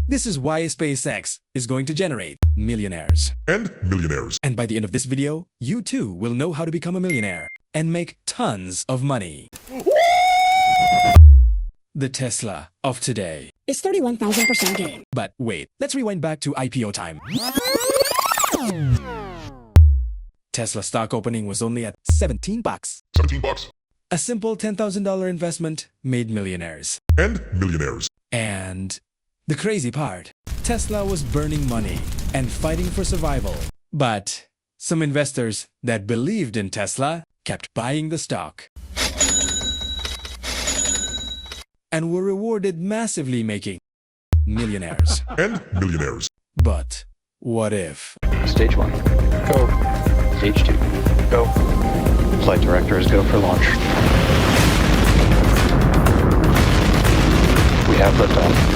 This is why SpaceX is going to generate millionaires. And millionaires. And by the end of this video, you too will know how to become a millionaire and make tons of money. The Tesla of today is 31,000% gain. But wait, let's rewind back to IPO time. Tesla stock opening was only at $17. $17. A simple $10,000 investment made millionaires. And millionaires. And the crazy part, Tesla was burning money and fighting for survival. But some investors that believed in Tesla kept buying the stock and were rewarded massively, making millionaires. And millionaires. But what if? Stage 1. Go. Stage 2. Go. Flight directors go for launch. We have liftoff.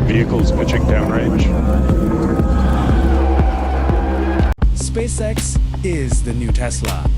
Vehicles pitching downrange. SpaceX is the new Tesla.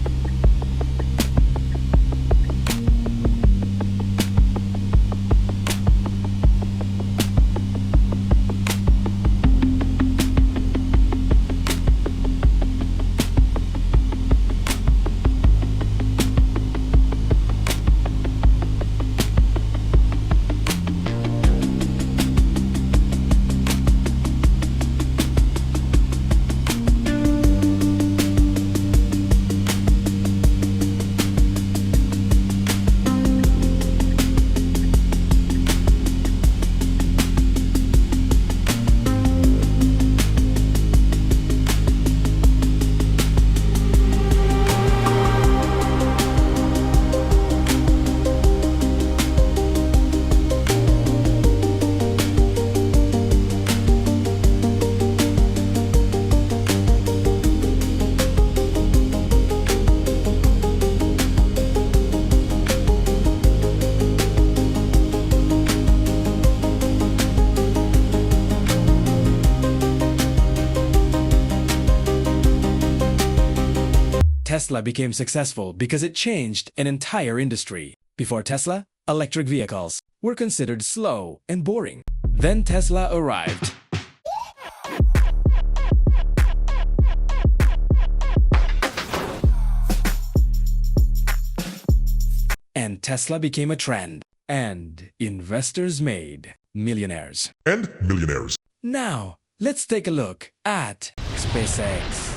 Tesla became successful because it changed an entire industry. Before Tesla, electric vehicles were considered slow and boring. Then Tesla arrived. And Tesla became a trend. And investors made millionaires. And millionaires. Now, let's take a look at SpaceX.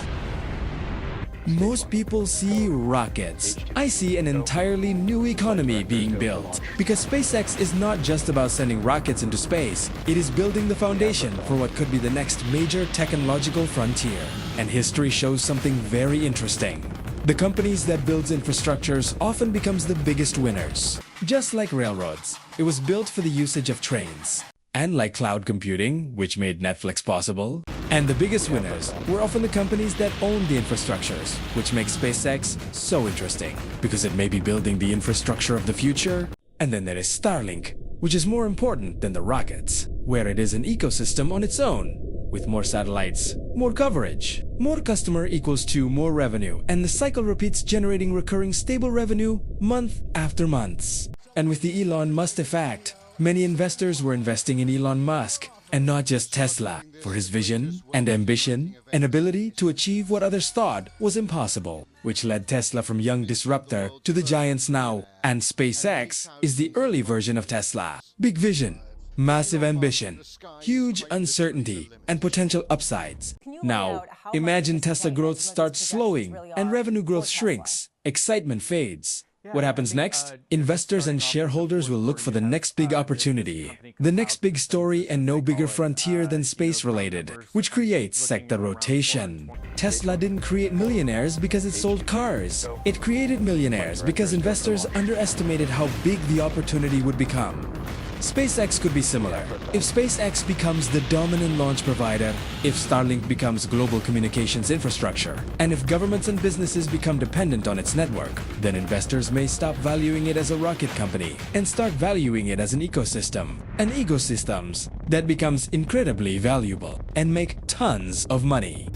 Most people see rockets. I see an entirely new economy being built. Because SpaceX is not just about sending rockets into space. It is building the foundation for what could be the next major technological frontier. And history shows something very interesting. The companies that builds infrastructures often becomes the biggest winners. Just like railroads, it was built for the usage of trains. And like cloud computing, which made Netflix possible. And the biggest winners were often the companies that owned the infrastructures, which makes SpaceX so interesting, because it may be building the infrastructure of the future. And then there is Starlink, which is more important than the rockets, where it is an ecosystem on its own, with more satellites, more coverage. More customer equals to more revenue, and the cycle repeats, generating recurring stable revenue month after month. And with the Elon Musk effect, many investors were investing in Elon Musk, and not just Tesla, for his vision and ambition and ability to achieve what others thought was impossible, which led Tesla from young disruptor to the giants now. And SpaceX is the early version of Tesla. Big vision, massive ambition, huge uncertainty, and potential upsides. Now, imagine Tesla growth starts slowing and revenue growth shrinks, excitement fades. What happens next? Investors and shareholders will look for the next big opportunity, the next big story, and no bigger frontier than space-related, which creates sector rotation. Tesla didn't create millionaires because it sold cars. It created millionaires because investors underestimated how big the opportunity would become. SpaceX could be similar. If SpaceX becomes the dominant launch provider, if Starlink becomes global communications infrastructure, and if governments and businesses become dependent on its network, then investors may stop valuing it as a rocket company and start valuing it as an ecosystem. An ecosystem that becomes incredibly valuable and make tons of money.